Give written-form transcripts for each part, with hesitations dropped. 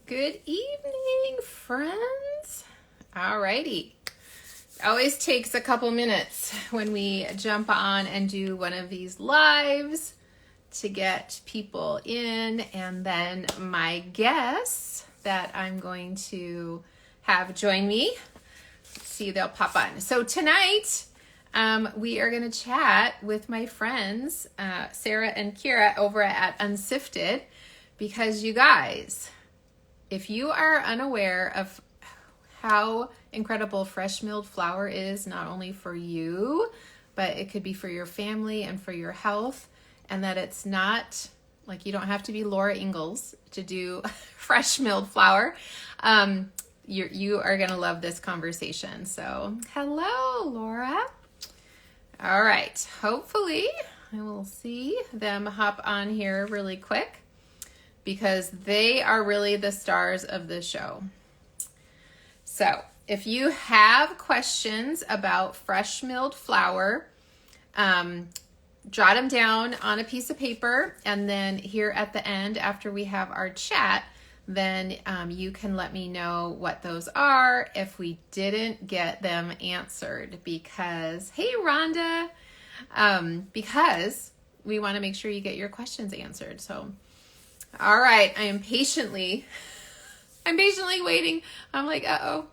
Good evening, friends. Alrighty. Always takes a couple minutes when we jump on and do one of these lives to get people in, and then my guests that I'm going to have join me. See, they'll pop on. So tonight, we are going to chat with my friends, Sarah and Kira over at Unsifted, because you guys, if you are unaware of how incredible fresh milled flour is, not only for you, but it could be for your family and for your health, and that it's not like you don't have to be Laura Ingalls to do fresh milled flour, you are going to love this conversation. So hello, Laura. All right. Hopefully I will see them hop on here really quick, because they are really the stars of the show. So if you have questions about fresh milled flour, jot them down on a piece of paper, and then here at the end, after we have our chat, then you can let me know what those are if we didn't get them answered. Because, hey Rhonda, because we want to make sure you get your questions answered. So all right, I'm patiently waiting. I'm like, uh-oh.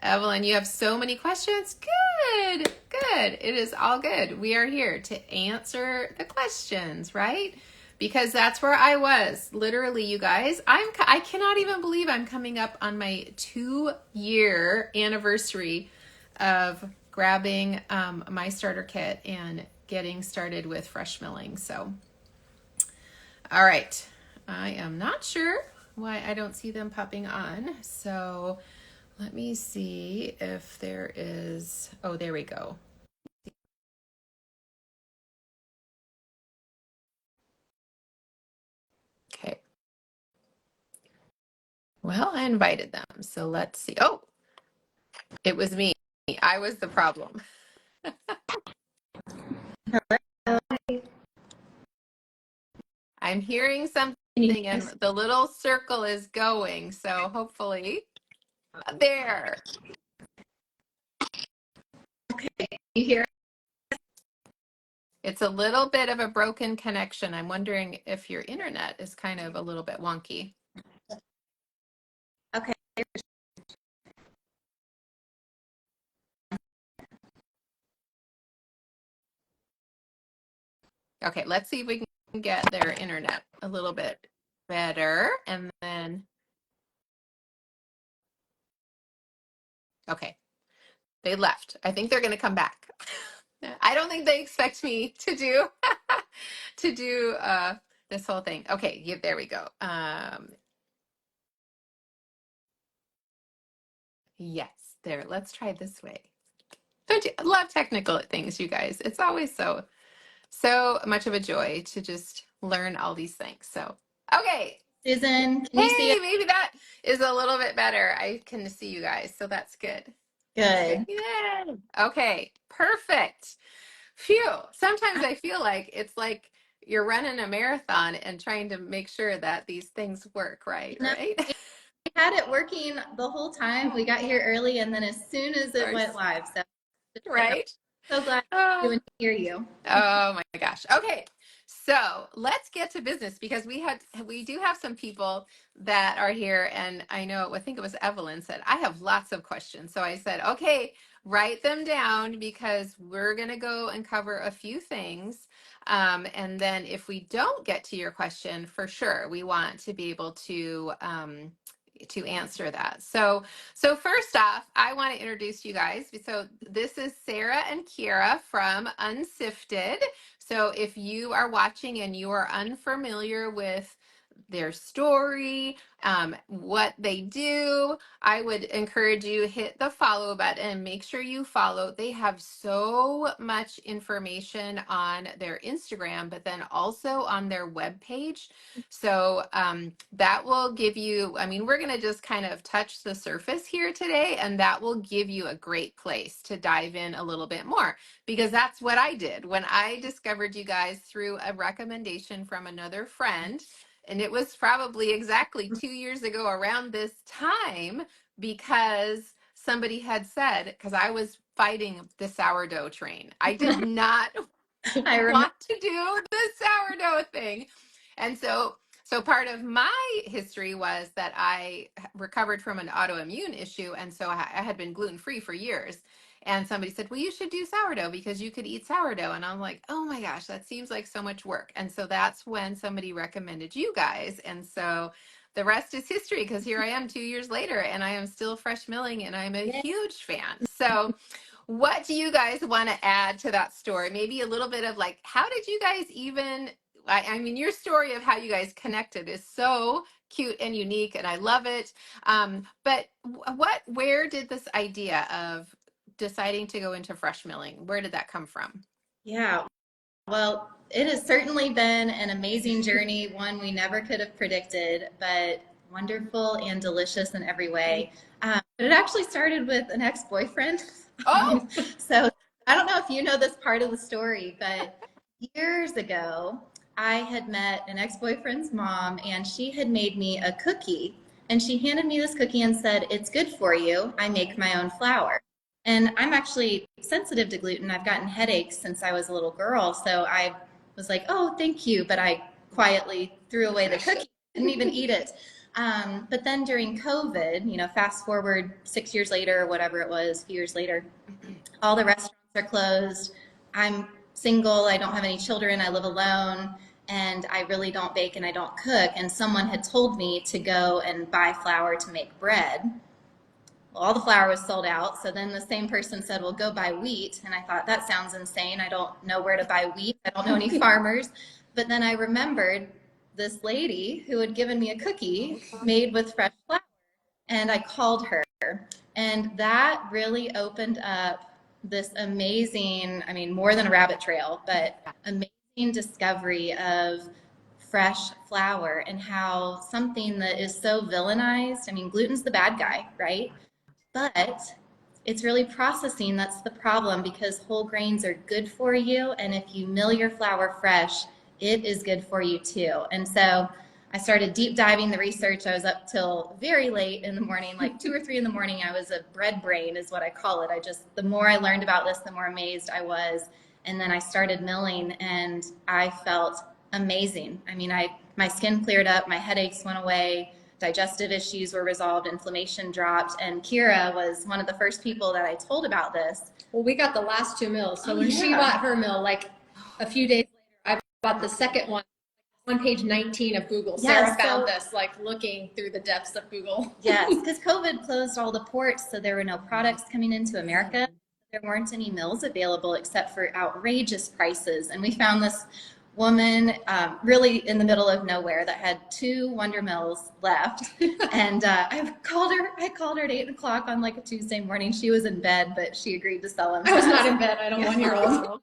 Evelyn, you have so many questions. Good. It is all good. We are here to answer the questions, right? Because that's where I was. Literally, you guys, I cannot even believe I'm coming up on my 2-year anniversary of grabbing my starter kit and getting started with fresh milling. So, all right. I am not sure why I don't see them popping on. So let me see if there is, oh, there we go. Okay. Well, I invited them. So let's see. Oh, it was me. I was the problem. I'm hearing something and the little circle is going. So hopefully, there. Okay, you hear? It's a little bit of a broken connection. I'm wondering if your internet is kind of a little bit wonky. Okay. Okay, let's see if we can get their internet a little bit better. And then, okay, they left. I think they're going to come back. I don't think they expect me to do this whole thing. Okay, yeah, there we go. Yes, there. Let's try this way. Don't you love technical things, you guys? It's always so much of a joy to just learn all these things. So, okay. Susan, can you see Hey, it? maybe that is a little bit better. I can see you guys, so that's good. Good. Yeah. Okay, perfect. Phew. Sometimes I feel like it's like you're running a marathon and trying to make sure that these things work right, No, right? we had it working the whole time. We got here early, and then as soon as it went live, so Right? so glad Oh. to hear you. Oh my gosh. Okay. So let's get to business, because we do have some people that are here, and I think it was Evelyn said, I have lots of questions. So I said, okay, write them down, because we're going to go and cover a few things. And then if we don't get to your question, for sure, we want to be able to answer that. So first off, I want to introduce you guys. So this is Sarah and Kira from Unsifted. So if you are watching and you are unfamiliar with their story, what they do, I would encourage you hit the follow button and make sure you follow. They have so much information on their Instagram, but then also on their webpage. So that will give you, we're going to just kind of touch the surface here today, and that will give you a great place to dive in a little bit more, because that's what I did when I discovered you guys through a recommendation from another friend. And it was probably exactly 2 years ago around this time because somebody had said, because I was fighting the sourdough train. I did not I remember. want to do the sourdough thing. And so part of my history was that I recovered from an autoimmune issue. And so I had been gluten-free for years. And somebody said, well, you should do sourdough because you could eat sourdough. And I'm like, oh my gosh, that seems like so much work. And so that's when somebody recommended you guys. And so the rest is history because here I am 2 years later and I am still fresh milling and I'm a huge fan. So what do you guys want to add to that story? Maybe a little bit of like, how did you guys even, I mean, your story of how you guys connected is so cute and unique and I love it. But where did this idea of deciding to go into fresh milling, where did that come from? Yeah. Well, it has certainly been an amazing journey, one we never could have predicted, but wonderful and delicious in every way. But it actually started with an ex-boyfriend. Oh, So I don't know if you know this part of the story, but years ago, I had met an ex-boyfriend's mom, and she had made me a cookie. And she handed me this cookie and said, "It's good for you. I make my own flour." And I'm actually sensitive to gluten. I've gotten headaches since I was a little girl. So I was like, oh, thank you. But I quietly threw away the cookie, didn't even eat it. But then during COVID, fast forward 6 years later or whatever it was, a few years later, all the restaurants are closed. I'm single. I don't have any children. I live alone. And I really don't bake and I don't cook. And someone had told me to go and buy flour to make bread. Well, all the flour was sold out. So then the same person said, well, go buy wheat. And I thought, that sounds insane. I don't know where to buy wheat. I don't know any farmers. But then I remembered this lady who had given me a cookie made with fresh flour. And I called her. And that really opened up this amazing, I mean, more than a rabbit trail, but amazing discovery of fresh flour and how something that is so villainized, I mean, gluten's the bad guy, right? But it's really processing that's the problem because whole grains are good for you. And if you mill your flour fresh, it is good for you too. And so I started deep diving the research. I was up till very late in the morning, like 2 or 3 in the morning. I was a bread brain is what I call it. The more I learned about this, the more amazed I was. And then I started milling and I felt amazing. I mean, my skin cleared up, my headaches went away, digestive issues were resolved, inflammation dropped, and Kira was one of the first people that I told about this. Well, we got the last 2 mills. So when she bought her mill, like a few days later, I bought the second one on page 19 of Google. Sarah found this, like looking through the depths of Google. Yes, because COVID closed all the ports, so there were no products coming into America. There weren't any mills available except for outrageous prices. And we found this woman really in the middle of nowhere that had 2 Wonder Mills left. And I called her at 8 o'clock on like a Tuesday morning. She was in bed, but she agreed to sell them. I was not in bed. I don't 1-year-old.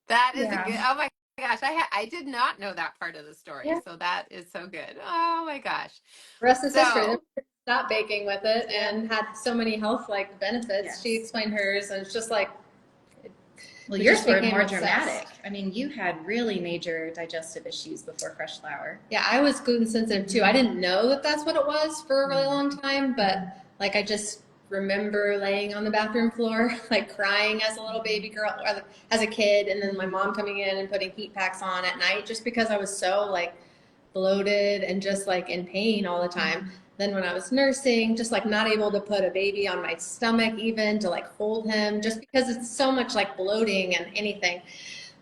That is a good, oh my gosh, I did not know that part of the story. Yeah. So that is so good. Oh my gosh. The rest is history. They stopped baking with it and had so many health benefits. Yes. She explained hers, and it's just like, well, yours were more dramatic. I mean, you had really major digestive issues before fresh flour. Yeah, I was gluten sensitive too. I didn't know that that's what it was for a really long time, but like I just remember laying on the bathroom floor, like crying as a little baby girl, or as a kid, and then my mom coming in and putting heat packs on at night just because I was so like bloated and just like in pain all the time. Then when I was nursing, just like not able to put a baby on my stomach even to like hold him just because it's so much like bloating and anything.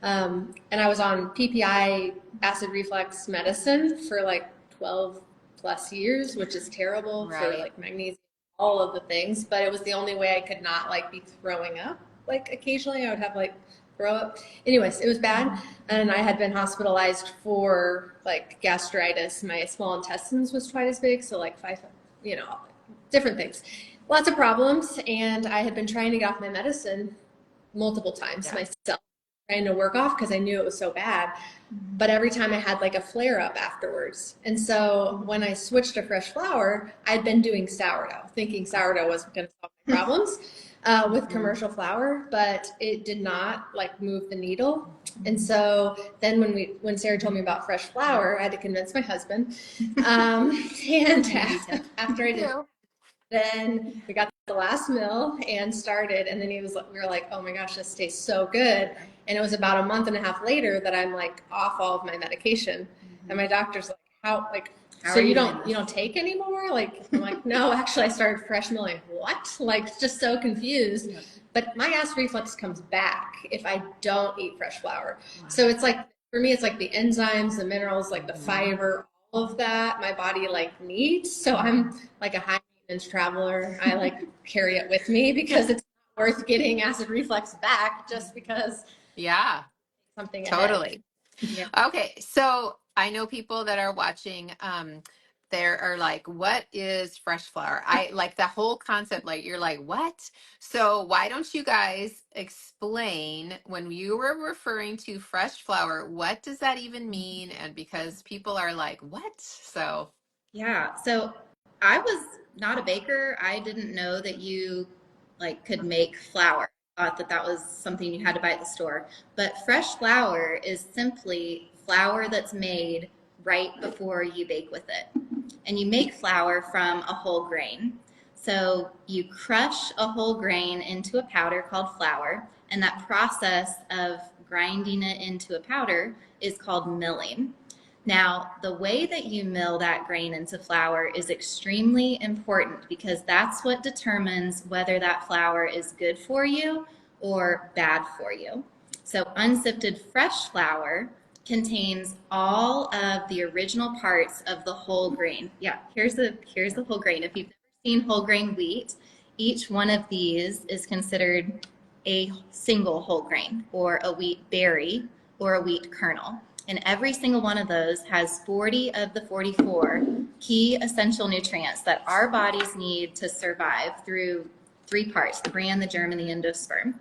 And I was on PPI acid reflux medicine for like 12 plus years, which is terrible for like magnesium, all of the things, but it was the only way I could not like be throwing up. Like occasionally I would have like throw up. Anyways, it was bad. And I had been hospitalized for like gastritis. My small intestines was twice as big. So like 5, different things, lots of problems. And I had been trying to get off my medicine multiple times myself, trying to work off because I knew it was so bad. But every time I had like a flare up afterwards. And so when I switched to fresh flour, I'd been doing sourdough, thinking sourdough wasn't going to solve my problems. with commercial flour, but it did not like move the needle. And so then when Sarah told me about fresh flour, I had to convince my husband. And after I did, then we got the last meal and started, and then we were like, oh my gosh, this tastes so good. And it was about a month and a half later that I'm like off all of my medication. And my doctor's like, how so you don't take anymore? Like, I'm like, no, actually I started fresh meal. Like, what? Like, just so confused. But my acid reflux comes back if I don't eat fresh flour. So it's like, for me, it's like the enzymes, the minerals, like the fiber, all of that my body like needs. So I'm like a high maintenance traveler. I like carry it with me because it's not worth getting acid reflux back just because something Totally. Yeah. Okay, so I know people that are watching, there are like, what is fresh flour? I like the whole concept, like you're like, what? So why don't you guys explain when you were referring to fresh flour, what does that even mean? And because people are like, what? So Yeah. So I was not a baker. I didn't know that you like could make flour. I thought that that was something you had to buy at the store. But fresh flour is simply flour that's made right before you bake with it. And you make flour from a whole grain. So you crush a whole grain into a powder called flour, and that process of grinding it into a powder is called milling. Now, the way that you mill that grain into flour is extremely important because that's what determines whether that flour is good for you or bad for you. So, unsifted fresh flour contains all of the original parts of the whole grain. Yeah, here's the whole grain. If you've never seen whole grain wheat, each one of these is considered a single whole grain or a wheat berry or a wheat kernel. And every single one of those has 40 of the 44 key essential nutrients that our bodies need to survive through three parts, the bran, the germ, and the endosperm.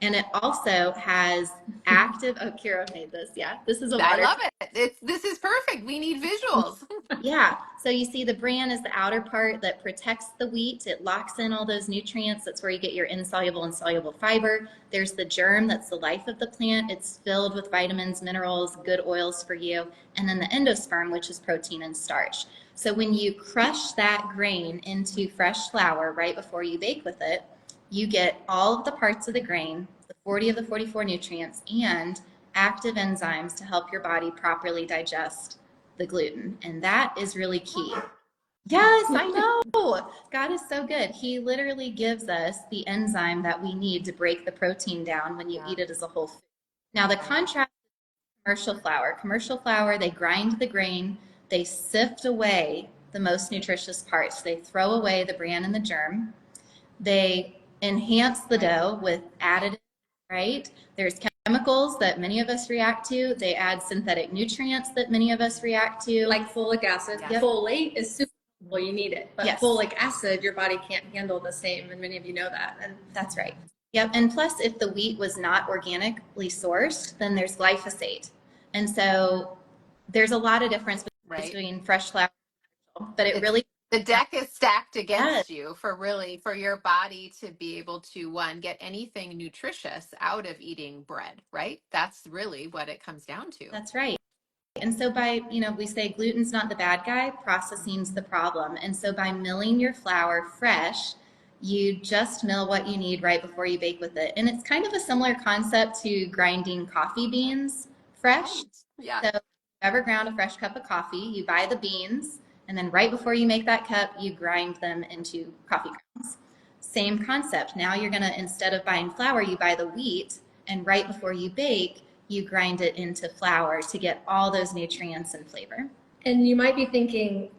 And it also has active, oh, Kira made this. Yeah, this is a water. I love it. This is perfect. We need visuals. Yeah, so you see the bran is the outer part that protects the wheat. It locks in all those nutrients. That's where you get your insoluble and soluble fiber. There's the germ, that's the life of the plant. It's filled with vitamins, minerals, good oils for you. And then the endosperm, which is protein and starch. So when you crush that grain into fresh flour right before you bake with it, you get all of the parts of the grain, the 40 of the 44 nutrients, and active enzymes to help your body properly digest the gluten. And that is really key. Yes, I know. God is so good. He literally gives us the enzyme that we need to break the protein down when you eat it as a whole food. Now, the contrast is commercial flour, they grind the grain, they sift away the most nutritious parts. They throw away the bran and the germ. They enhance the dough with additives, right? There's chemicals that many of us react to. They add synthetic nutrients that many of us react to. Like folic acid. Yep. Folate is super, well, you need it. But Yes. folic acid, your body can't handle the same, and many of you know that. And that's right. Yep. And plus, if the wheat was not organically sourced, then there's glyphosate. And so there's a lot of difference between fresh flour and commercial, but it really the deck is stacked against you for your body to be able to get anything nutritious out of eating bread, right? That's really what it comes down to. That's right. And so by, we say gluten's not the bad guy, processing's the problem. And so by milling your flour fresh, you just mill what you need right before you bake with it. And it's kind of a similar concept to grinding coffee beans fresh. Yeah. So if you ever ground a fresh cup of coffee, you buy the beans, and then right before you make that cup, you grind them into coffee grounds. Same concept. Now you're going to, instead of buying flour, you buy the wheat, and right before you bake, you grind it into flour to get all those nutrients and flavor. And you might be thinking,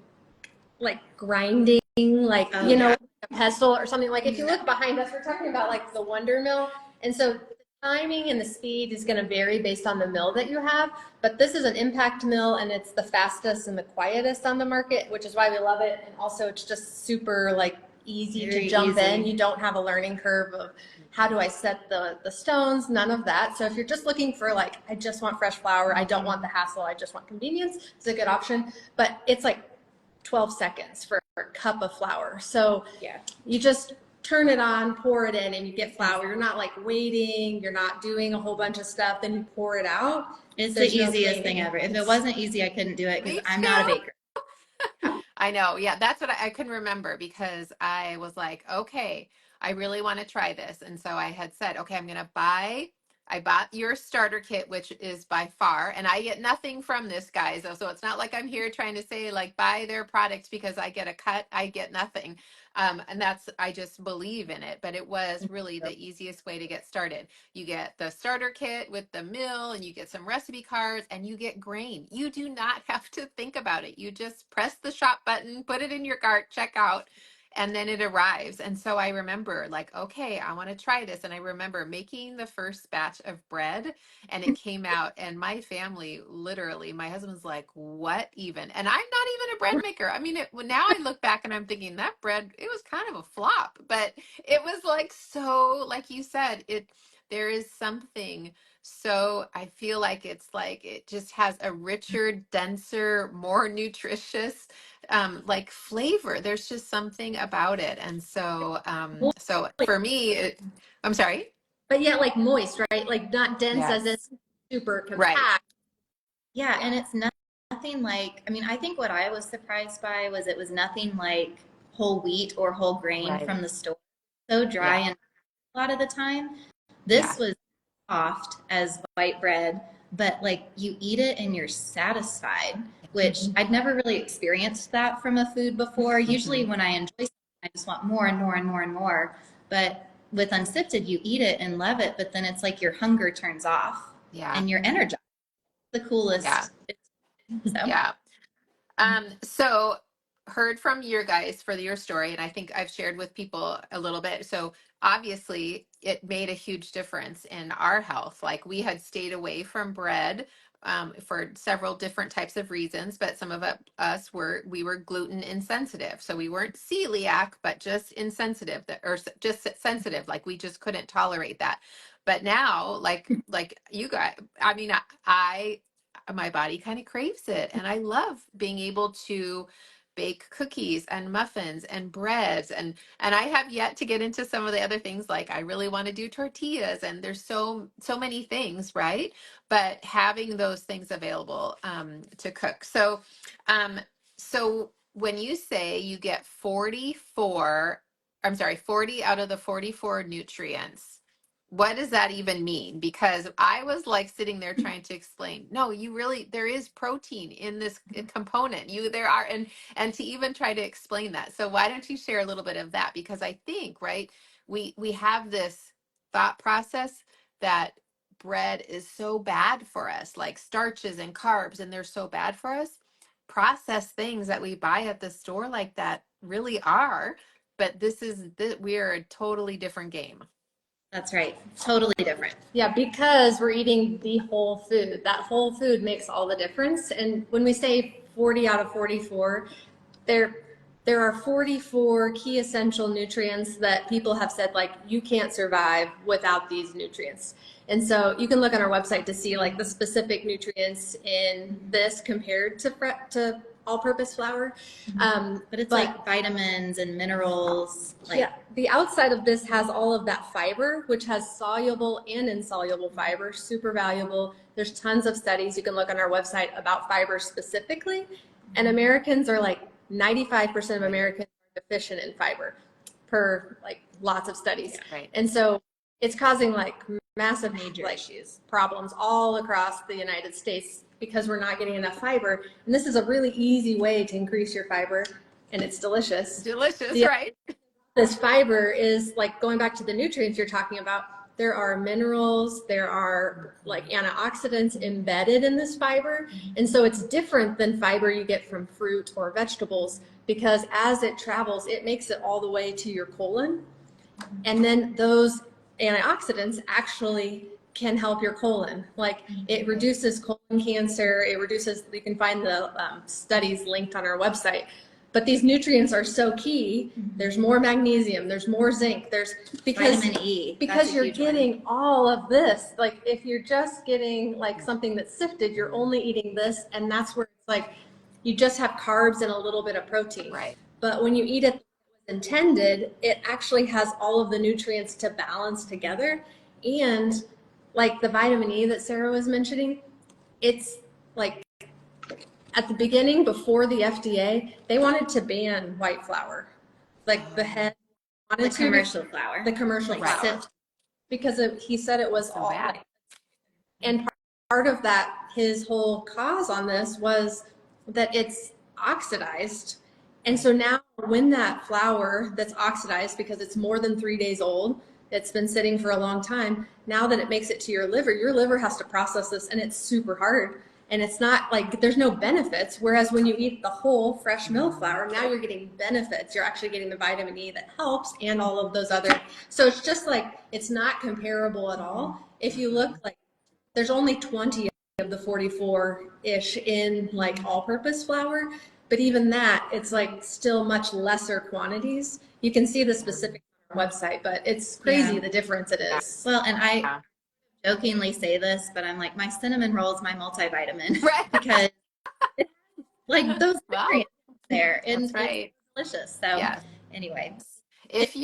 like grinding, like, a pestle or something. Like if you look behind us, we're talking about like the Wonder Mill. And so the timing and the speed is going to vary based on the mill that you have. But this is an impact mill, and it's the fastest and the quietest on the market, which is why we love it. And also it's just super like easy to jump in. You don't have a learning curve of how do I set the stones, none of that. So if you're just looking for like, I just want fresh flour, I don't want the hassle, I just want convenience, it's a good option. But it's like 12 seconds for a cup of flour. So you just turn it on, pour it in, and you get flour. You're not like waiting, you're not doing a whole bunch of stuff, then you pour it out. It's There's the no easiest cleaning. thing ever. If it wasn't easy, I couldn't do it because Me I'm not a too. baker. I know. Yeah, that's what I couldn't remember because I was like, okay, I really want to try this. And so I had said, okay, I bought your starter kit, which is by far, and I get nothing from this, guys. So it's not like I'm here trying to say like buy their products because I get a cut. I get nothing. And I just believe in it. But it was really the easiest way to get started. You get the starter kit with the mill and you get some recipe cards and you get grain. You do not have to think about it. You just press the shop button, put it in your cart, check out, and then it arrives. And so I remember like, okay, I want to try this. And I remember making the first batch of bread and it came out and my family literally, my husband's like, what even? And I'm not even a bread maker. I mean, now I look back and I'm thinking that bread, it was kind of a flop, but it was like, so like you said, there is something, so I feel like it's like it just has a richer, denser, more nutritious like flavor. There's just something about it. And so so for me I'm sorry. But yet like moist, right? Like not dense as in Yes. super Right. compact. Yeah, and Yeah. it's nothing like, I mean, I think what I was surprised by was it was nothing like whole wheat or whole grain Right. from the store. So dry Yeah. and a lot of the time. Yeah. This was soft as white bread, but like you eat it and you're satisfied, which I'd never really experienced that from a food before. Usually Hmm. when I enjoy something, I just want more and more and more and more. But with unsifted, you eat it and love it, but then it's like your hunger turns off Yeah. and you're energized. The Yeah. coolest. So Yeah. So heard from your guys for your story, and I think I've shared with people a little bit. So obviously it made a huge difference in our health. Like we had stayed away from bread for several different types of reasons, but some of us we were gluten insensitive. So we weren't celiac, but just insensitive or just sensitive. Like we just couldn't tolerate that. But now, like you guys, I mean, my body kind of craves it. And I love being able to bake cookies and muffins and breads and I have yet to get into some of the other things like I really want to do tortillas and there's so many things, right? But having those things available to cook. Um, so when you say you get 40 out of the 44 nutrients, what does that even mean? Because I was like sitting there trying to explain, no, there is protein in this component. There are, and to even try to explain that. So why don't you share a little bit of that? Because I think, right, we have this thought process that bread is so bad for us, like starches and carbs, and they're so bad for us. Processed things that we buy at the store like that really are, but we are a totally different game. that's right. Totally different. Yeah, because we're eating the whole food. That whole food makes all the difference. And when we say 40 out of 44, there there are 44 key essential nutrients that people have said like you can't survive without these nutrients. And so you can look on our website to see like the specific nutrients in this compared to all-purpose flour. But it's like vitamins and minerals. Like, Yeah, the outside of this has all of that fiber, which has soluble and insoluble fiber, super valuable. There's tons of studies you can look on our website about fiber specifically. And Americans are like 95% of Americans are deficient in fiber per like lots of studies. Right. And so it's causing like massive major like issues. problems all across the United States because we're not getting enough fiber. And this is a really easy way to increase your fiber, and it's delicious. Delicious, The right? this fiber is like going back to the nutrients you're talking about. There are minerals, there are like antioxidants embedded in this fiber. And so it's different than fiber you get from fruit or vegetables because as it travels, it makes it all the way to your colon. And then those antioxidants actually can help your colon. Like it reduces colon cancer, you can find the studies linked on our website. But these nutrients are so key. There's more magnesium, there's more zinc, there's Vitamin E. because you're getting all of this. Like if you're just getting like something that's sifted, you're only eating this, and that's where it's like you just have carbs and a little bit of protein. Right. But when you eat it intended, it actually has all of the nutrients to balance together. And like the vitamin E that Sarah was mentioning, it's like at the beginning, before the FDA, they wanted to ban white flour. Like the head wanted The commercial flour. the commercial Like flour. sift. Because he said it was So all bad. like, and part of that, his whole cause on this was that it's oxidized. And so now when that flour that's oxidized because it's more than 3 days old, it's been sitting for a long time, now that it makes it to your liver has to process this, and it's super hard. And it's not like there's no benefits. Whereas when you eat the whole fresh mill flour, now you're getting benefits. You're actually getting the vitamin E that helps and all of those other. So it's just like, it's not comparable at all. If you look, like, there's only 20 of the 44-ish in like all-purpose flour. But even that, it's like still much lesser quantities. You can see the specific on our website, but it's crazy the difference it is. Well, and I jokingly say this, but I'm like, my cinnamon roll is my multivitamin. Right. Because it's like those nutrients there, and That's right. it's delicious. So Yes. anyway, If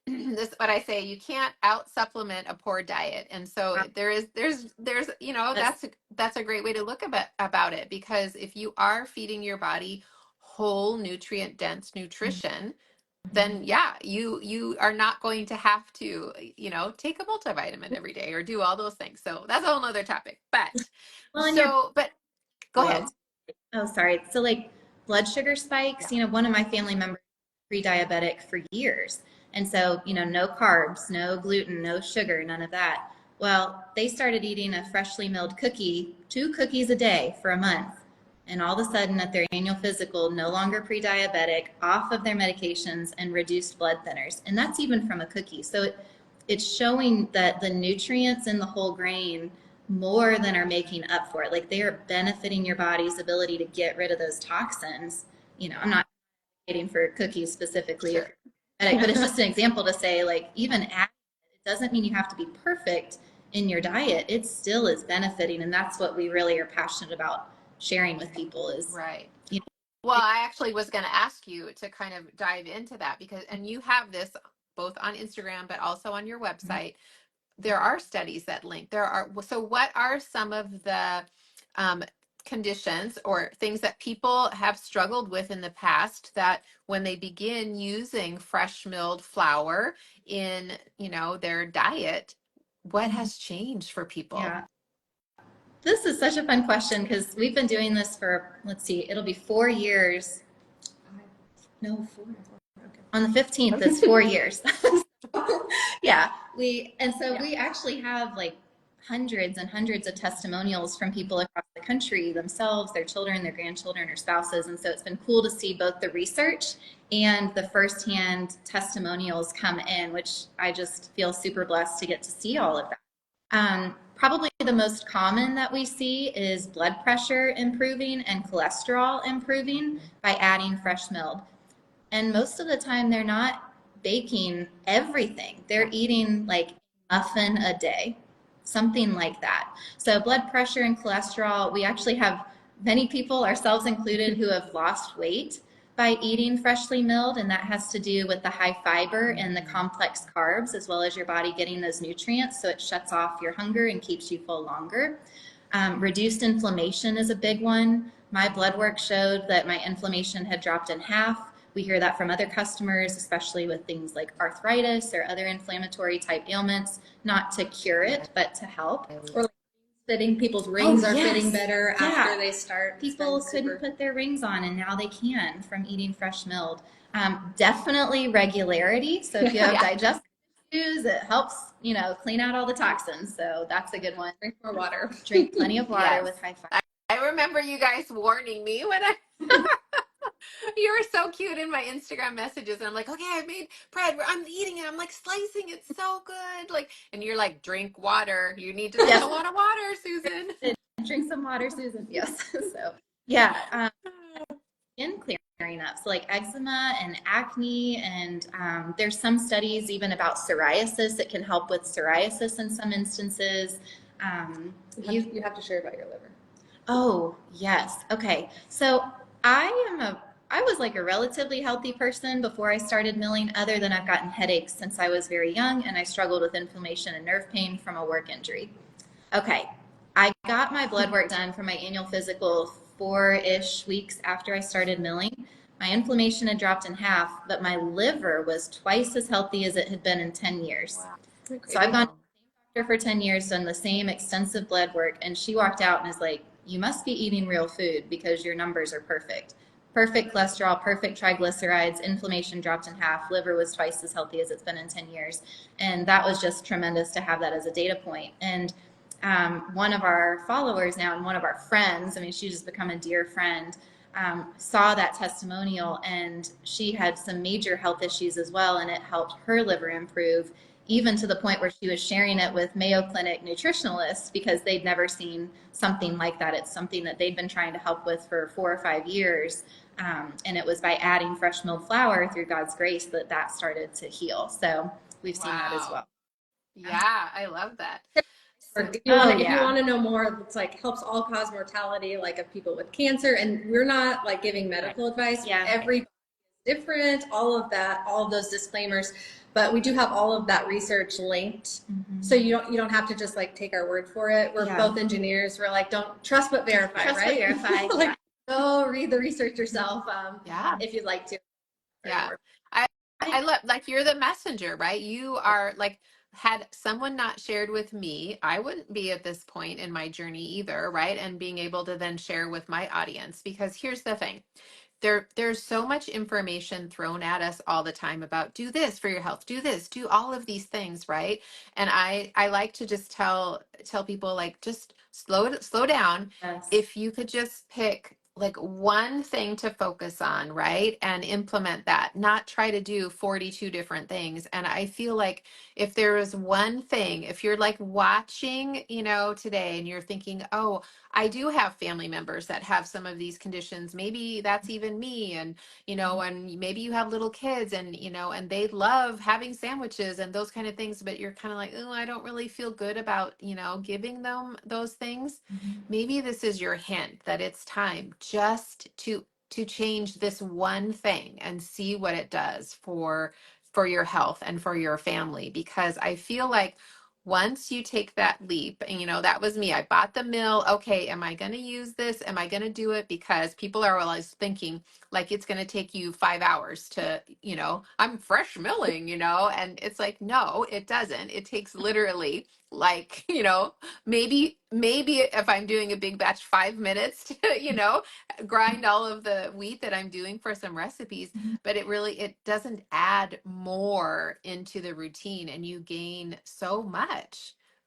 this is what I say, you can't out supplement a poor diet. And so there's, that's a great way to look about it, because if you are feeding your body whole nutrient dense nutrition, then yeah, you are not going to have to, take a multivitamin every day or do all those things. So that's a whole nother topic. But well, and your but go ahead. Oh, sorry. So like blood sugar spikes, one of my family members pre-diabetic for years. And so, no carbs, no gluten, no sugar, none of that. Well, they started eating a freshly milled cookie, 2 cookies a day for a month. And all of a sudden at their annual physical, no longer pre-diabetic, off of their medications and reduced blood thinners. And that's even from a cookie. So it's showing that the nutrients in the whole grain more than are making up for it. Like they are benefiting your body's ability to get rid of those toxins. I'm not advocating for cookies specifically, Sure. but it's just an example to say, like, even it doesn't mean you have to be perfect in your diet. It still is benefiting, and that's what we really are passionate about sharing with people is Right. Well, I actually was going to ask you to kind of dive into that, and you have this both on Instagram, but also on your website. There are studies that link. So what are some of the conditions or things that people have struggled with in the past that when they begin using fresh milled flour in, their diet, what has changed for people? Yeah. This is such a fun question because we've been doing this for, let's see, it'll be 4 years. No, 4. Okay. On the 15th, it's 4 years. Yeah, we actually have like hundreds and hundreds of testimonials from people across the country themselves, their children, their grandchildren, or spouses. And so it's been cool to see both the research and the firsthand testimonials come in, which I just feel super blessed to get to see all of that. Probably the most common that we see is blood pressure improving and cholesterol improving by adding fresh milled. And most of the time they're not baking everything. They're eating like a muffin a day, something like that. So blood pressure and cholesterol, we actually have many people, ourselves included, who have lost weight by eating freshly milled, and that has to do with the high fiber and the complex carbs, as well as your body getting those nutrients, so it shuts off your hunger and keeps you full longer. Reduced inflammation is a big one. My blood work showed that my inflammation had dropped in half. We hear that from other customers, especially with things like arthritis or other inflammatory type ailments, not to cure it, but to help. Or like fitting, people's rings are fitting better after they start. People couldn't put their rings on, and now they can from eating fresh milled. Definitely regularity. So if you have digestive issues, it helps, clean out all the toxins. So that's a good one. Drink more water. Drink plenty of water with high fiber. I remember you guys warning me when you were so cute in my Instagram messages, and I'm like, okay, I made bread. I'm eating it. I'm like slicing. It's so good. And you're like, drink water. You need to drink a lot of water, Susan. Drink some water, Susan. Yes. So yeah, skin clearing up. So like eczema and acne, and there's some studies even about psoriasis. It can help with psoriasis in some instances. You have to share about your liver. Oh, yes. Okay. So I I was like a relatively healthy person before I started milling, other than I've gotten headaches since I was very young and I struggled with inflammation and nerve pain from a work injury. Okay, I got my blood work done for my annual physical 4-ish weeks after I started milling. My inflammation had dropped in half, but my liver was twice as healthy as it had been in 10 years. Wow. So I've gone to the same doctor for 10 years, done the same extensive blood work, and she walked out and is like, you must be eating real food because your numbers are perfect. Perfect cholesterol, perfect triglycerides, inflammation dropped in half, liver was twice as healthy as it's been in 10 years. And that was just tremendous to have that as a data point. And one of our followers now and one of our friends, I mean, she's just become a dear friend, saw that testimonial, and she had some major health issues as well, and it helped her liver improve, even to the point where she was sharing it with Mayo Clinic nutritionalists because they'd never seen something like that. It's something that they'd been trying to help with for 4 or 5 years. And it was by adding fresh milled flour through God's grace that that started to heal. So we've seen that as Wow. well. Yeah, I love that. Or Oh, if you yeah. want to know more, it's like helps all cause mortality, like of people with cancer. And we're not like giving medical advice. Yeah. Everybody is different, all of that, all of those disclaimers. But we do have all of that research linked. So you don't have to just like take our word for it. We're Yeah. both engineers. We're like, don't trust but verify, Trust but right? verify. Like, Yeah. go read the research yourself, Yeah. if you'd like to. Yeah. I love, like, you're the messenger, right? You are like, had someone not shared with me, I wouldn't be at this point in my journey either, right? And being able to then share with my audience, because here's the thing. There's so much information thrown at us all the time about do this for your health, do this, do all of these things, right? And I like to just tell people, like, just slow down. Yes. If you could just pick like one thing to focus on, right? And implement that, not try to do 42 different things. And I feel like if there is one thing, if you're like watching, today and you're thinking, oh, I do have family members that have some of these conditions. Maybe that's even me. And, and maybe you have little kids and, and they love having sandwiches and those kind of things, but you're kind of like, oh, I don't really feel good about, giving them those things. Maybe this is your hint that it's time just to change this one thing and see what it does for your health and for your family, because I feel like once you take that leap, and that was me. I bought the mill. Okay, am I going to use this? Am I going to do it? Because people are always thinking like it's going to take you 5 hours to, I'm fresh milling, and it's like, no, it doesn't. It takes literally like, maybe if I'm doing a big batch, 5 minutes to, grind all of the wheat that I'm doing for some recipes, but it doesn't add more into the routine, and you gain so much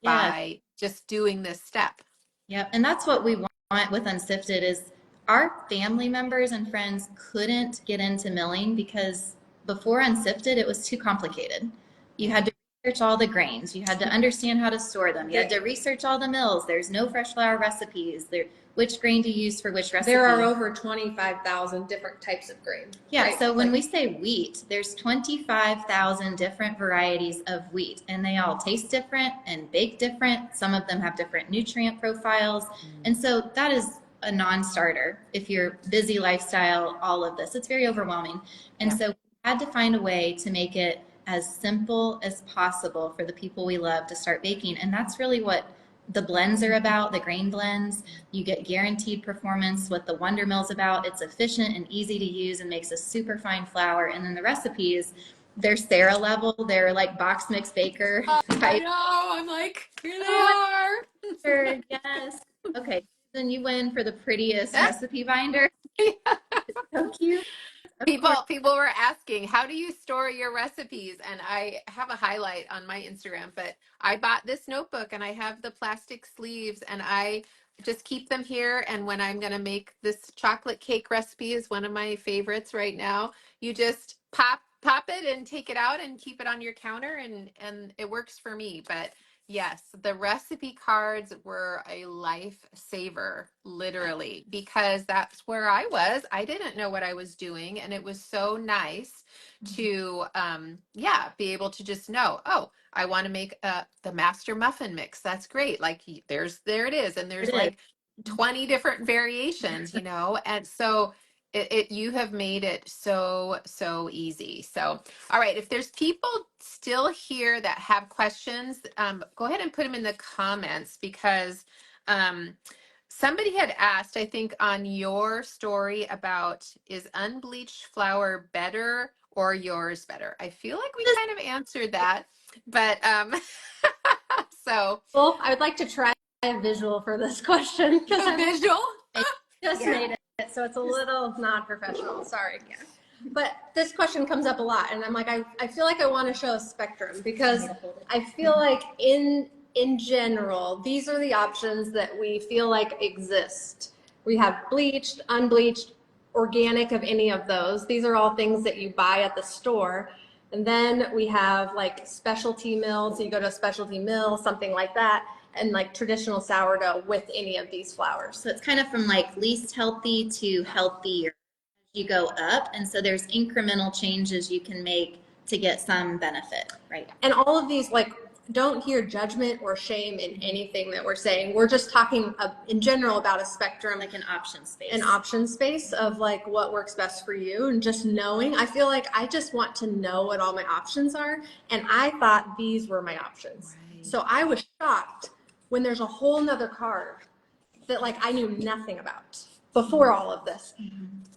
Yes. by just doing this step. Yep. And that's what we want with Unsifted is our family members and friends couldn't get into milling because before Unsifted, it was too complicated. You had to research all the grains. You had to understand how to store them. You had to research all the mills. There's no fresh flour recipes. Which grain to use for which recipe. There are over 25,000 different types of grain. Yeah, right? so when we say wheat, there's 25,000 different varieties of wheat, and they all taste different and bake different. Some of them have different nutrient profiles. And so that is a non-starter. If you're busy lifestyle, all of this, it's very overwhelming. And so we had to find a way to make it as simple as possible for the people we love to start baking. And that's really what the blends are about, the grain blends. You get guaranteed performance. What the Wonder Mill's about, it's efficient and easy to use and makes a super fine flour. And then the recipes, they're Sarah level. They're like box mix baker I type. know. I'm like, here they are. Sure, yes. Okay, then you win for the prettiest recipe binder. So cute. People were asking, how do you store your recipes? And I have a highlight on my Instagram, but I bought this notebook and I have the plastic sleeves and I just keep them here. And when I'm going to make this chocolate cake recipe, is one of my favorites right now. You just pop it and take it out and keep it on your counter, and it works for me. But yes, the recipe cards were a lifesaver, literally, because that's where I was. I didn't know what I was doing, and it was so nice to, be able to just know, oh, I want to make the master muffin mix. That's great. Like there it is, and there's like 20 different variations, and so You have made it so easy. So, all right, if there's people still here that have questions, go ahead and put them in the comments because somebody had asked, I think, on your story about is unbleached flour better or yours better? I feel like we kind of answered that, but so Well, I would like to try a visual for this question because a visual. I just Yeah. made it, so it's a little non-professional. Sorry. But this question comes up a lot, and I'm like, I feel like I want to show a spectrum because I feel like in general, these are the options that we feel like exist. We have bleached, unbleached, organic of any of those. These are all things that you buy at the store. And then we have like specialty mills. So you go to a specialty mill, something like that, and like traditional sourdough with any of these flours. So it's kind of from like least healthy to healthier as you go up. And so there's incremental changes you can make to get some benefit, right? And all of these, like, don't hear judgment or shame in anything that we're saying. We're just talking in general about a spectrum, Like an option space. an option space of like what works best for you, and just knowing. I feel like I just want to know what all my options are, and I thought these were my options. Right. So I was shocked when there's a whole nother carb that like I knew nothing about before all of this.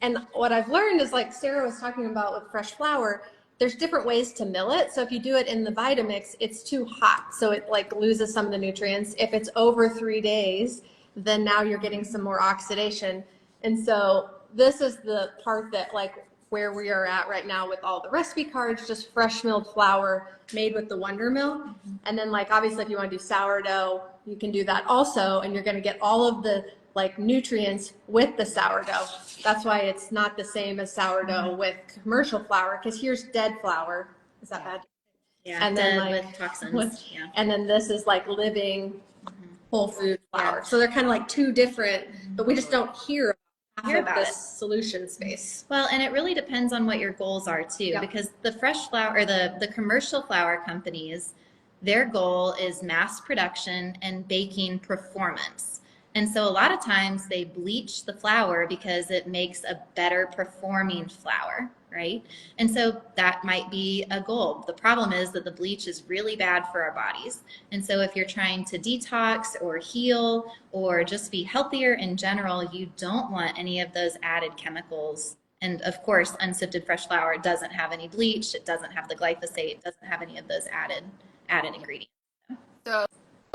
And what I've learned is, like Sarah was talking about with fresh flour, there's different ways to mill it. So if you do it in the Vitamix, it's too hot, so it like loses some of the nutrients. If it's over 3 days, then now you're getting some more oxidation. And so this is the part that like where we are at right now with all the recipe cards, just fresh milled flour made with the Wonder Mill. And then like obviously if you want to do sourdough, you can do that also, and you're going to get all of the like nutrients with the sourdough. That's why it's not the same as sourdough with commercial flour, because here's dead flour. Is that bad? Yeah, And dead then like with toxins. Yeah. and then this is like living whole food flour. So they're kind of like two different, but we just don't hear about this solution space. Well, and it really depends on what your goals are too, Yeah. because the fresh flour or the commercial flour companies, their goal is mass production and baking performance. And so a lot of times they bleach the flour because it makes a better performing flour, right? And so that might be a goal. The problem is that the bleach is really bad for our bodies. And so if you're trying to detox or heal or just be healthier in general, you don't want any of those added chemicals. And of course, unsifted fresh flour doesn't have any bleach. It doesn't have the glyphosate. It doesn't have any of those added ingredients. So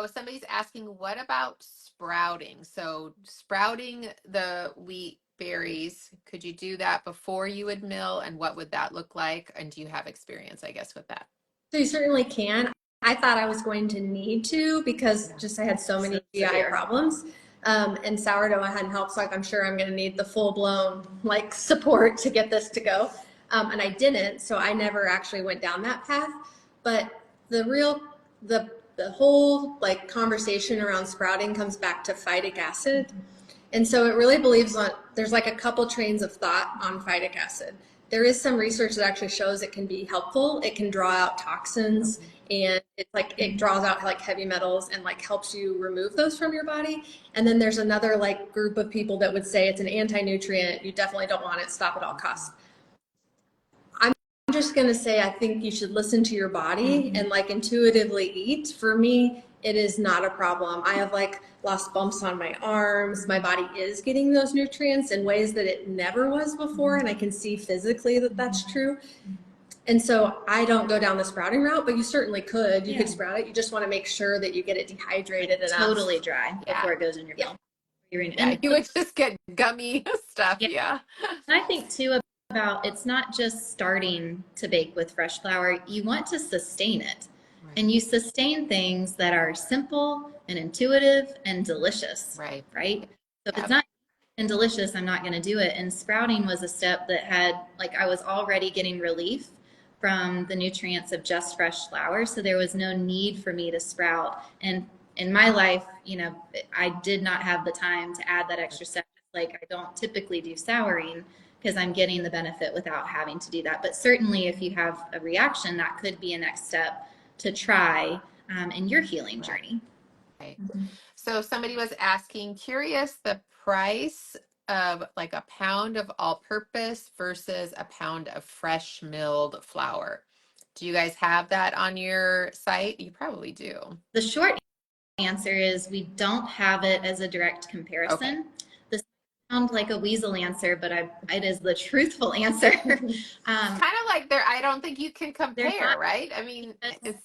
somebody's asking, what about sprouting? So sprouting the wheat berries, could you do that before you would mill? And what would that look like? And do you have experience, I guess, with that? So you certainly can. I thought I was going to need to because just I had so many GI problems. And sourdough hadn't helped, so like I'm sure I'm going to need the full-blown like support to get this to go. And I didn't, so I never actually went down that path. But the whole like conversation around sprouting comes back to phytic acid. And so it really believes on, there's like a couple trains of thought on phytic acid. There is some research that actually shows it can be helpful. It can draw out toxins, and it's like it draws out like heavy metals and like helps you remove those from your body. And then there's another like group of people that would say it's an anti-nutrient. You definitely don't want it. Stop at all costs. I'm just going to say I think you should listen to your body and like intuitively eat. For me, it is not a problem. I have like lost bumps on my arms. My body is getting those nutrients in ways that it never was before, and I can see physically that that's true. And so I don't go down the sprouting route, but you certainly could. You could sprout it. You just want to make sure that you get it dehydrated enough. Totally dry before it goes in your milk. Yeah, you would just get gummy stuff. Yeah. And I think too about it's not just starting to bake with fresh flour. You want to sustain it. Right. And you sustain things that are simple and intuitive and delicious. Right. Right. So if it's not and delicious, I'm not going to do it. And sprouting was a step that had like I was already getting relief from the nutrients of just fresh flour. So there was no need for me to sprout. And in my life, you know, I did not have the time to add that extra step. Like I don't typically do souring because I'm getting the benefit without having to do that. But certainly if you have a reaction, that could be a next step to try in your healing journey. Right. So somebody was asking, curious the price of like a pound of all-purpose versus a pound of fresh milled flour? Do you guys have that on your site? You probably do. The short answer is we don't have it as a direct Okay. comparison. This sounds like a weasel answer, but it is the truthful answer. It's kind of like there, I don't think you can They're compare, not, right? I mean, it's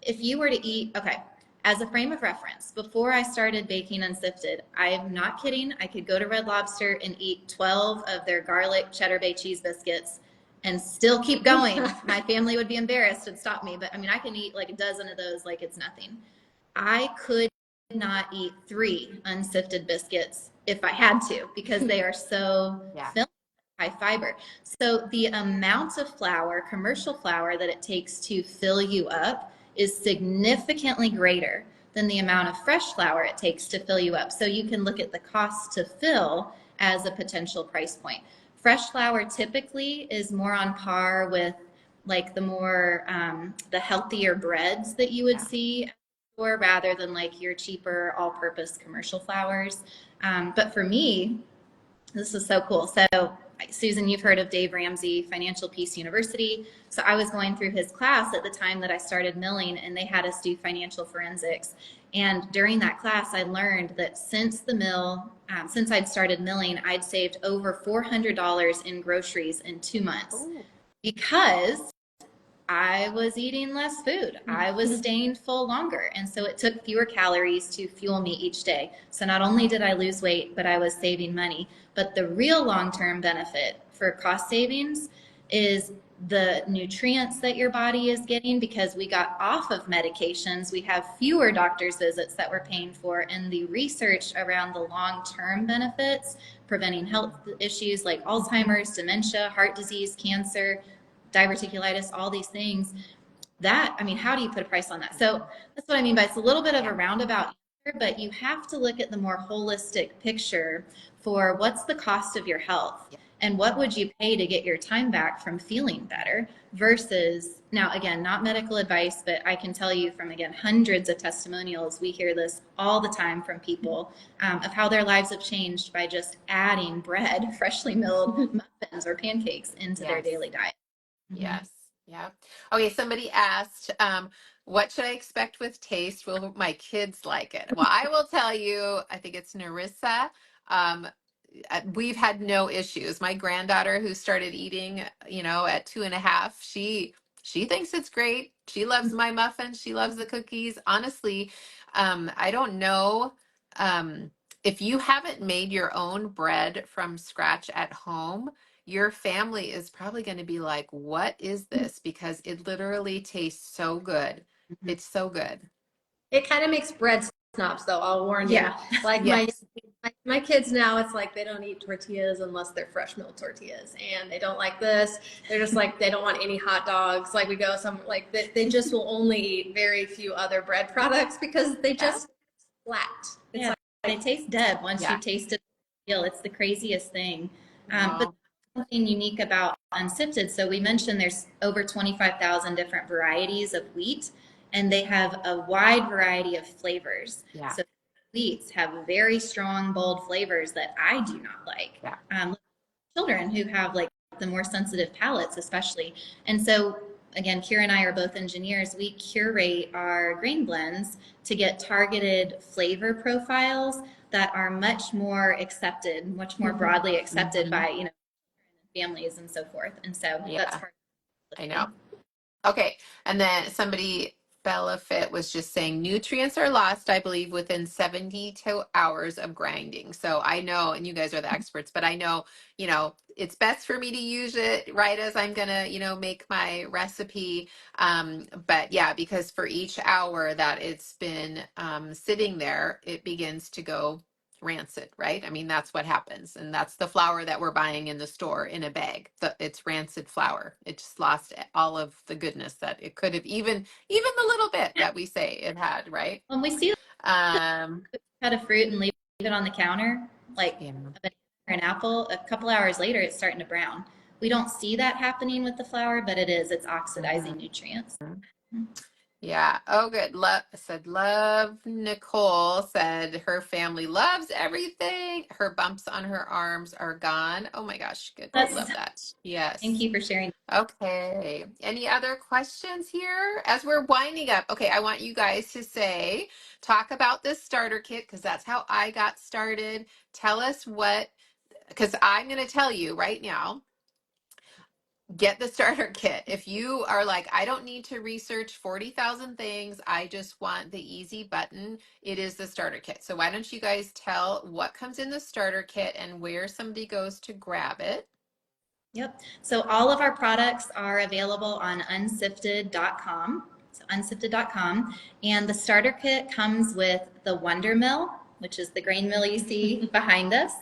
if you were to eat, okay, as a frame of reference, before I started baking unsifted, I'm not kidding. I could go to Red Lobster and eat 12 of their garlic cheddar bay cheese biscuits and still keep going. My family would be embarrassed and stop me, but I mean, I can eat like a dozen of those like it's nothing. I could not eat 3 unsifted biscuits if I had to because they are so yeah. filling, high fiber. So the amount of flour, commercial flour, that it takes to fill you up is significantly greater than the amount of fresh flour it takes to fill you up. So you can look at the cost to fill as a potential price point. Fresh flour typically is more on par with like the more the healthier breads that you would see store rather than like your cheaper all-purpose commercial flours. But for me, this is so cool. So Susan, you've heard of Dave Ramsey, Financial Peace University. So I was going through his class at the time that I started milling, and they had us do financial forensics. And during that class, I learned that since the mill, since I'd started milling, I'd saved over $400 in groceries in 2 months because I was eating less food. I was staying full longer. And so it took fewer calories to fuel me each day. So not only did I lose weight, but I was saving money. But the real long-term benefit for cost savings is the nutrients that your body is getting because we got off of medications. We have fewer doctor's visits that we're paying for. And the research around the long-term benefits, preventing health issues like Alzheimer's, dementia, heart disease, cancer, diverticulitis, all these things. That, I mean, how do you put a price on that? So that's what I mean by it's a little bit of a roundabout answer, but you have to look at the more holistic picture for what's the cost of your health and what would you pay to get your time back from feeling better versus, now again, not medical advice, but I can tell you from, again, hundreds of testimonials, we hear this all the time from people of how their lives have changed by just adding bread, freshly milled muffins or pancakes into their daily diet. Yes. Yeah. Okay. Somebody asked, what should I expect with taste? Will my kids like it? Well, I will tell you, I think it's Narissa. Um, we've had no issues. My granddaughter who started eating, at 2.5, she thinks it's great. She loves my muffins. She loves the cookies. Honestly, I don't know. If you haven't made your own bread from scratch at home, your family is probably going to be like, what is this? Because it literally tastes so good. It's so good. It kind of makes bread snobs, though. I'll warn you. Yeah. Like Yes. my kids now, it's like they don't eat tortillas unless they're fresh milled tortillas, and they don't like this. They're just like they don't want any hot dogs. Like we go some like they just will only eat very few other bread products because they just flat. It's Yeah, they taste dead once Yeah. you taste it. It's the craziest thing. But Wow. something unique about unsifted. So we mentioned there's over 25,000 different varieties of wheat, and they have a wide variety of flavors. Yeah. So wheats have very strong, bold flavors that I do not like. Yeah. Children who have like the more sensitive palates, especially. And so, again, Kira and I are both engineers. We curate our grain blends to get targeted flavor profiles that are much more accepted, much more broadly accepted by families and so forth. And so that's Yeah. part of I the know. thing. Okay. And then somebody, Bella Fit, was just saying nutrients are lost, I believe, within 72 hours of grinding. So I know, and you guys are the experts, but I know, it's best for me to use it right as I'm going to, make my recipe. But yeah, because for each hour that it's been sitting there, it begins to go rancid, right? I mean, that's what happens. And that's the flour that we're buying in the store in a bag. It's rancid flour. It just lost all of the goodness that it could have, even the little bit that we say it had, right? When we see Um, cut a fruit and leave it on the counter, like yeah. a banana or an apple, a couple hours later, it's starting to brown. We don't see that happening with the flour, but it is. It's oxidizing nutrients. Yeah. Oh, good. Love. Nicole said her family loves everything. Her bumps on her arms are gone. Oh my gosh. Good. That's, Love that. thank Yes. you for sharing. Okay. Any other questions here as we're winding up? Okay. I want you guys to talk about this starter kit because that's how I got started. Tell us because I'm going to tell you right now, get the starter kit. If you are like, I don't need to research 40,000 things, I just want the easy button, it is the starter kit. So why don't you guys tell what comes in the starter kit and where somebody goes to grab it? Yep. So all of our products are available on unsifted.com. So unsifted.com. And the starter kit comes with the Wonder Mill, which is the grain mill you see behind us.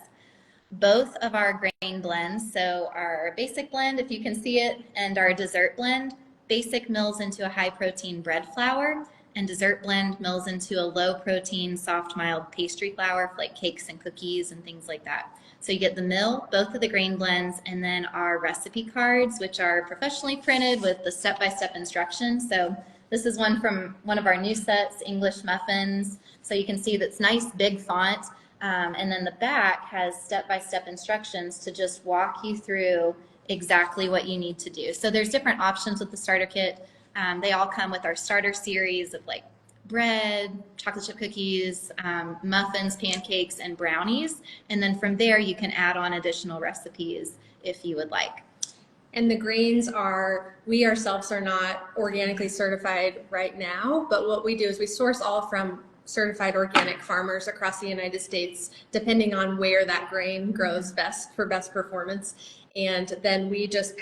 Both of our grain blends, so our basic blend, if you can see it, and our dessert blend. Basic mills into a high protein bread flour, and dessert blend mills into a low protein, soft, mild pastry flour for like cakes and cookies and things like that. So you get the mill, both of the grain blends, and then our recipe cards, which are professionally printed with the step-by-step instructions. So this is one from one of our new sets, English muffins. So you can see that's nice big font. And then the back has step-by-step instructions to just walk you through exactly what you need to do. So there's different options with the starter kit. They all come with our starter series of like bread, chocolate chip cookies, muffins, pancakes, and brownies. And then from there, you can add on additional recipes if you would like. And the grains we ourselves are not organically certified right now, but what we do is we source all from certified organic farmers across the United States, depending on where that grain grows best for best performance. And then we just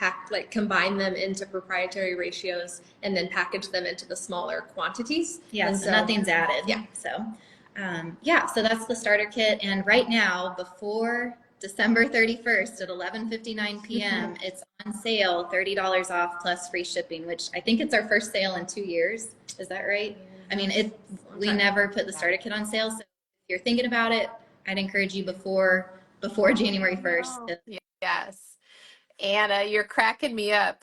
combine them into proprietary ratios and then package them into the smaller quantities. Yeah, so nothing's added. Yeah. So that's the starter kit. And right now, before December 31st at 11:59 p.m., it's on sale, $30 off plus free shipping, which I think it's our first sale in 2 years. Is that right? I mean, we never put the starter kit on sale. So if you're thinking about it, I'd encourage you before January 1st. Yes. Anna, you're cracking me up.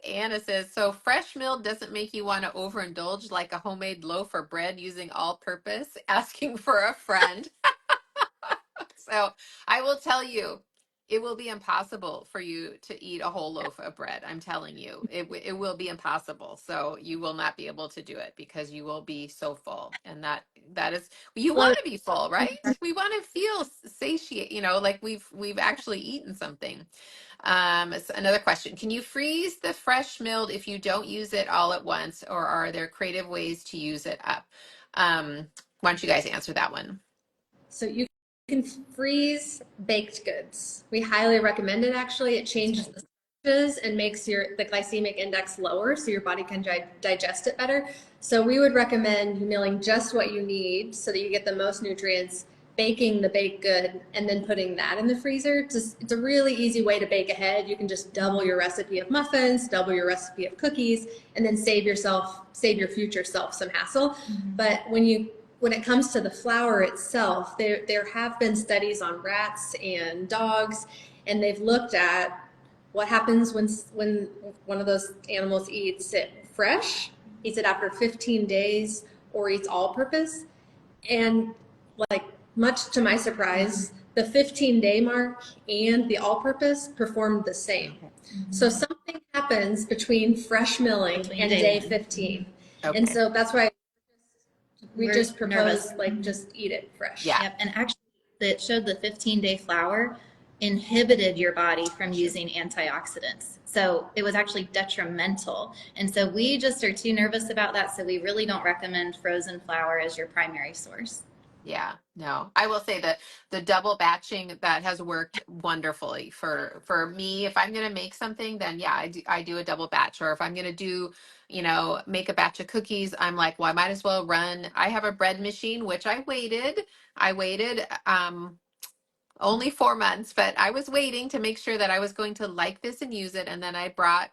Anna says, so fresh milk doesn't make you want to overindulge like a homemade loaf or bread using all purpose, asking for a friend. So I will tell you, it will be impossible for you to eat a whole loaf of bread. I'm telling you, it will be impossible. So you will not be able to do it because you will be so full. And that is, you want to be full, right? We want to feel satiate, like we've actually eaten something. So another question. Can you freeze the fresh milled if you don't use it all at once, or are there creative ways to use it up? Why don't you guys answer that one? So you can freeze baked goods. We highly recommend it actually. It changes the starches and makes the glycemic index lower so your body can digest it better. So we would recommend milling just what you need so that you get the most nutrients, baking the baked good, and then putting that in the freezer. It's a really easy way to bake ahead. You can just double your recipe of muffins, double your recipe of cookies, and then save your future self some hassle. Mm-hmm. But when it comes to the flour itself, there have been studies on rats and dogs, and they've looked at what happens when one of those animals eats it fresh, eats it after 15 days, or eats all-purpose. And like much to my surprise, the 15-day mark and the all-purpose performed the same. Mm-hmm. So something happens between fresh milling and day 15. Okay. And so that's why we just propose just eat it fresh. Yeah. Yep. And actually it showed the 15-day flour inhibited your body from using antioxidants. So it was actually detrimental. And so we just are too nervous about that. So we really don't recommend frozen flour as your primary source. Yeah, no, I will say that the double batching that has worked wonderfully for me. If I'm going to make something, then yeah, I do a double batch. Or if I'm going to do, make a batch of cookies, I'm like, well, I might as well run. I have a bread machine, which I waited only 4 months, but I was waiting to make sure that I was going to like this and use it. And then I bought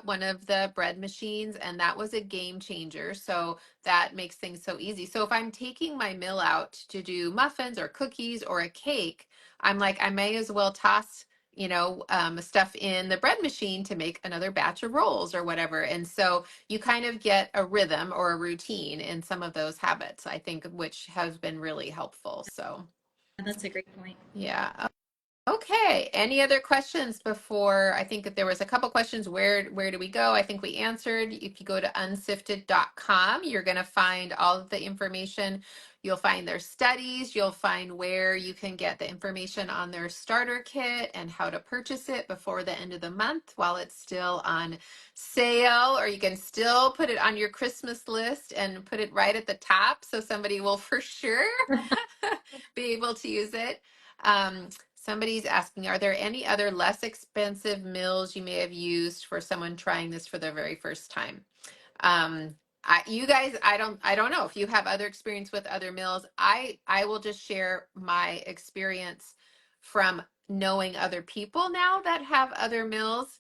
one of the bread machines, and that was a game changer. So that makes things so easy. So if I'm taking my mill out to do muffins or cookies or a cake, I'm like, I may as well toss stuff in the bread machine to make another batch of rolls or whatever. And so you kind of get a rhythm or a routine in some of those habits, I think, which has been really helpful. So That's a great point. yeah. Okay. Any other questions before? I think that there was a couple questions. Where do we go? I think we answered. If you go to unsifted.com, you're going to find all of the information. You'll find their studies. You'll find where you can get the information on their starter kit and how to purchase it before the end of the month while it's still on sale, or you can still put it on your Christmas list and put it right at the top so somebody will for sure be able to use it. Somebody's asking, are there any other less expensive mills you may have used for someone trying this for the very first time? You guys, I don't know if you have other experience with other mills. I will just share my experience from knowing other people now that have other mills.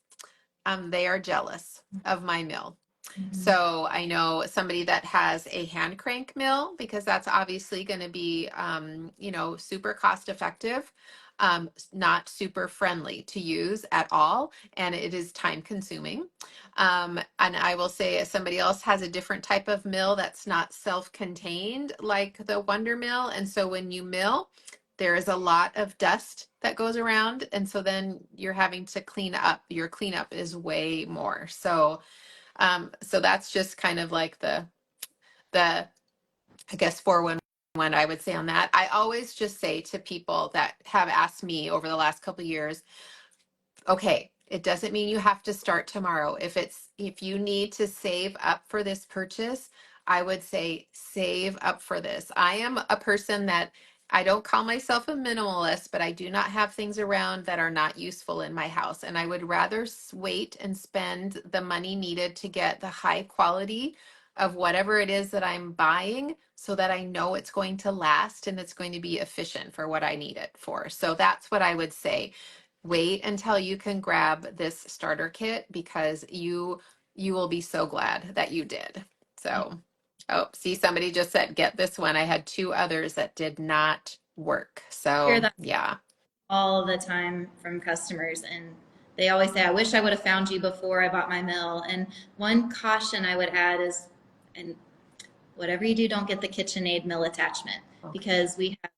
They are jealous of my mill. So I know somebody that has a hand crank mill because that's obviously going to be, super cost effective, not super friendly to use at all, and it is time consuming. And I will say, if somebody else has a different type of mill that's not self-contained, like the Wonder Mill, and so when you mill, there is a lot of dust that goes around, and so then you're having to clean up. Your cleanup is way more. So that's just kind of like the I guess 411 I would say on that. I always just say to people that have asked me over the last couple of years, okay, it doesn't mean you have to start tomorrow. If you need to save up for this purchase, I would say save up for this. I am a person that I don't call myself a minimalist, but I do not have things around that are not useful in my house. And I would rather wait and spend the money needed to get the high quality of whatever it is that I'm buying so that I know it's going to last and it's going to be efficient for what I need it for. So that's what I would say. Wait until you can grab this starter kit because you will be so glad that you did. So, oh, see, somebody just said, get this one. I had two others that did not work. I hear So, that yeah. all the time from customers, and they always say, I wish I would have found you before I bought my mill. And one caution I would add is, and whatever you do, don't get the KitchenAid mill attachment, because we have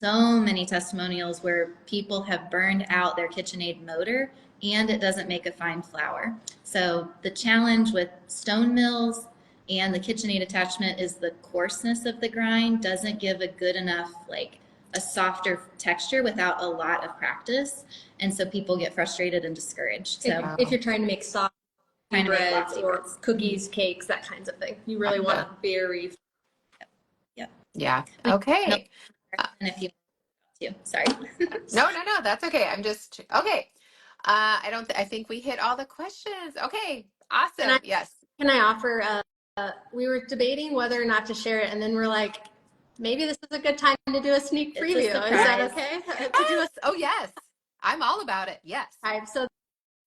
so many testimonials where people have burned out their KitchenAid motor and it doesn't make a fine flour. So the challenge with stone mills and the KitchenAid attachment is the coarseness of the grind doesn't give a good enough, like a softer texture without a lot of practice. And so people get frustrated and discouraged. So If you're trying to make soft trying to make breads frosty or breads. cookies, cakes, that kinds of thing, you really want a very Yep. Yeah. We can Okay. if you want to. Sorry. No, that's okay. I'm just, okay. I think we hit all the questions. Okay. Awesome. Yes. Can I offer? We were debating whether or not to share it, and then we're like, maybe this is a good time to do a sneak It's a preview. Is that surprise. okay? To do a Oh, yes. I'm all about it. Yes. type. So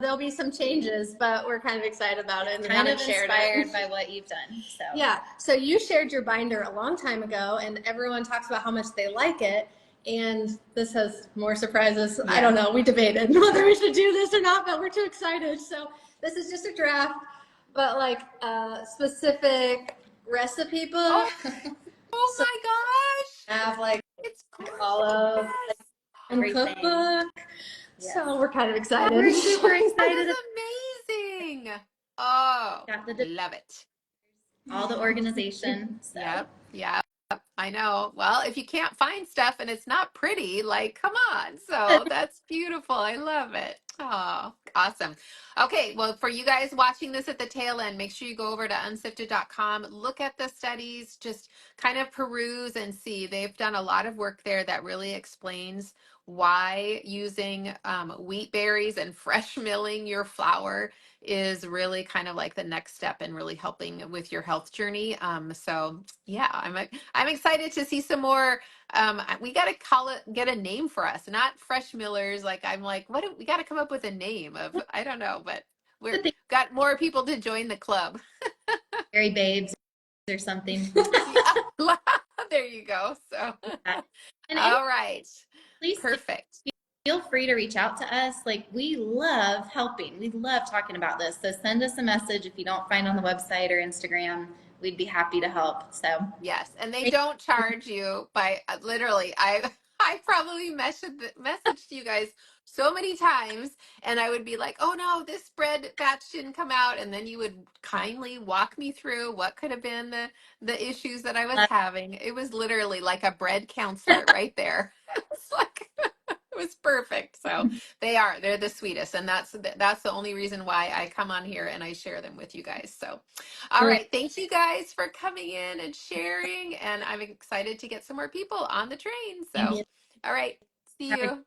there'll be some changes, but we're kind of excited about it. And we Kind of haven't shared inspired it. by what you've done. So Yeah. So you shared your binder a long time ago, and everyone talks about how much they like it. And this has more surprises. Yeah. I don't know. We debated whether we should do this or not, but we're too excited. So this is just a draft, but like a specific recipe book. Oh So my gosh. have like It's gorgeous. all of and everything. cookbook. Yes. So we're kind of excited. We're super That excited. is amazing. Oh, Got the love it. all the organization. So. Yep. Yep. I know. Well, if you can't find stuff and it's not pretty, like, come on. So that's beautiful. I love it. Oh, awesome. Okay. Well, for you guys watching this at the tail end, make sure you go over to unsifted.com, look at the studies, just kind of peruse and see. They've done a lot of work there that really explains why using wheat berries and fresh milling your flour is really kind of like the next step in really helping with your health journey. So yeah, I'm excited to see some more. We got to get a name for us, not fresh millers. Like I'm like, we got to come up with a name of, I don't know, but we're got more people to join the club. Berry babes or something. Yeah. There you go. So, And all right. please Perfect. feel free to reach out to us. Like, we love helping. We love talking about this. So send us a message if you don't find on the website or Instagram. We'd be happy to help. So Yes, and they don't charge you by literally. I I probably messaged you guys so many times, and I would be like, "Oh no, this bread batch didn't come out," and then you would kindly walk me through what could have been the issues that I was having. It was literally like a bread counselor right there. It's like it was perfect. So they're the sweetest, and that's the only reason why I come on here and I share them with you guys. So. All great. right. Thank you guys for coming in and sharing. And I'm excited to get some more people on the train. So, all right. See you.